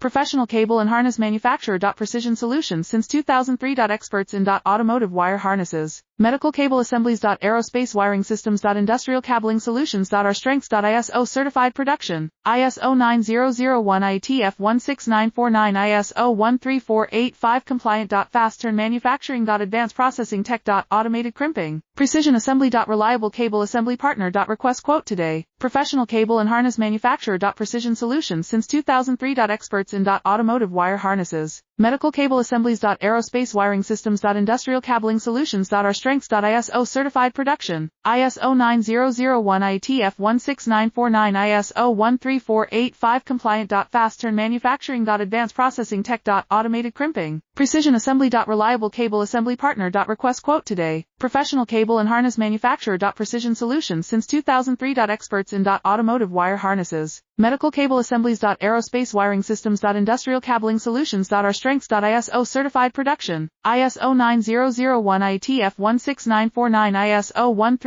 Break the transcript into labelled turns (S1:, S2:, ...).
S1: Professional cable and harness manufacturer. Precision Solutions since 2003. Experts in automotive wire harnesses, medical cable assemblies. Aerospace wiring systems. Industrial cabling solutions. Our strengths. ISO certified production, ISO 9001 ITF 16949 ISO 13485 compliant. Fast turn manufacturing. Advanced processing tech. Automated crimping, precision assembly. Reliable cable assembly partner. Request quote today. Professional cable and harness manufacturer. Precision Solutions since 2003. Experts in automotive wire harnesses, medical cable assemblies. Aerospace wiring systems. Industrial cabling solutions. Our strengths. ISO certified production, ISO 9001 ITF 16949 ISO 13485 compliant. Fast turn manufacturing. Advanced processing tech. Automated crimping, precision assembly. Reliable cable assembly partner. Request quote today. Professional cable and harness manufacturer. Precision Solutions since 2003. Experts in automotive wire harnesses, medical cable assemblies. Aerospace wiring systems. Industrial cabling solutions. Our strengths. ISO certified production, ISO 9001 ITF 16949 ISO 13485